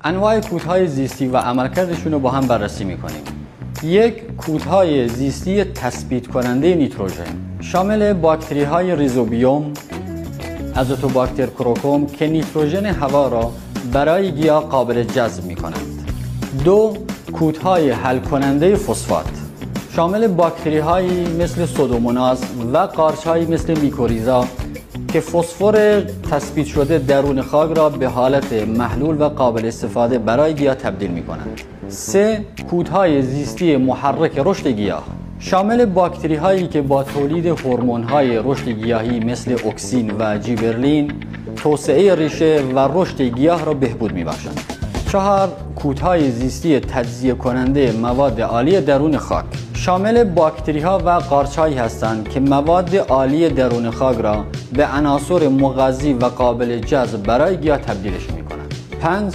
انواع کودهای زیستی و عملکردشون رو با هم بررسی میکنیم. یک، کودهای زیستی تثبیت کننده نیتروژن شامل باکتری های ریزوبیوم، ازوتوباکتر کروکوم که نیتروژن هوا را برای گیاه قابل جذب میکنند. دو، کودهای حل کننده فسفات شامل باکتری هایی مثل سودوموناز و قارچ هایی مثل میکوریزا که فسفر تثبیت شده درون خاک را به حالت محلول و قابل استفاده برای گیاه تبدیل می کنند. 3. کودهای زیستی محرک رشد گیاه شامل باکتری هایی که با تولید هورمون های رشد گیاهی مثل اکسین و جیبرلین توسعه ریشه و رشد گیاه را بهبود می بخشند. 4. کودهای زیستی تجزیه کننده مواد عالی درون خاک شامل باکتری ها و قارچ هایی هستند که مواد عالی درون خاک را به عناصر مغذی و قابل جذب برای گیاه تبدیلش می کنند. 5.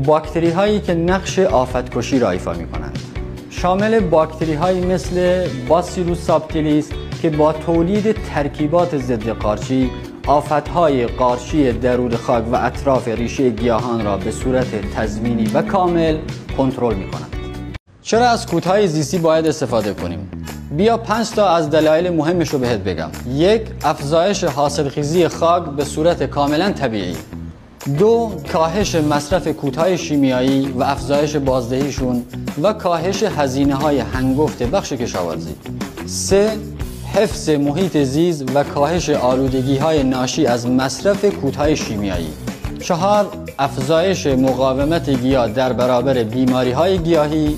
باکتری هایی که نقش آفتکشی را ایفا می کنند شامل باکتری هایی مثل باسیلوس سابتیلیس که با تولید ترکیبات ضد قارچی آفتهای قارچی درون خاک و اطراف ریشه گیاهان را به صورت تضمینی و کامل کنترل می کنند. چرا از کودهای زیستی باید استفاده کنیم؟ بیا 5 تا از دلایل مهمش رو بهت بگم. 1. افزایش حاصلخیزی خاک به صورت کاملا طبیعی. 2. کاهش مصرف کودهای شیمیایی و افزایش بازدهیشون و کاهش هزینه‌های هنگفت بخش کشاورزی. 3. حفظ محیط زیست و کاهش آلودگی‌های ناشی از مصرف کودهای شیمیایی. 4. افزایش مقاومت گیاه در برابر بیماری‌های گیاهی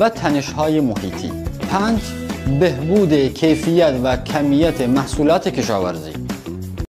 و تنش‌های محیطی. 5. بهبود کیفیت و کمیت محصولات کشاورزی.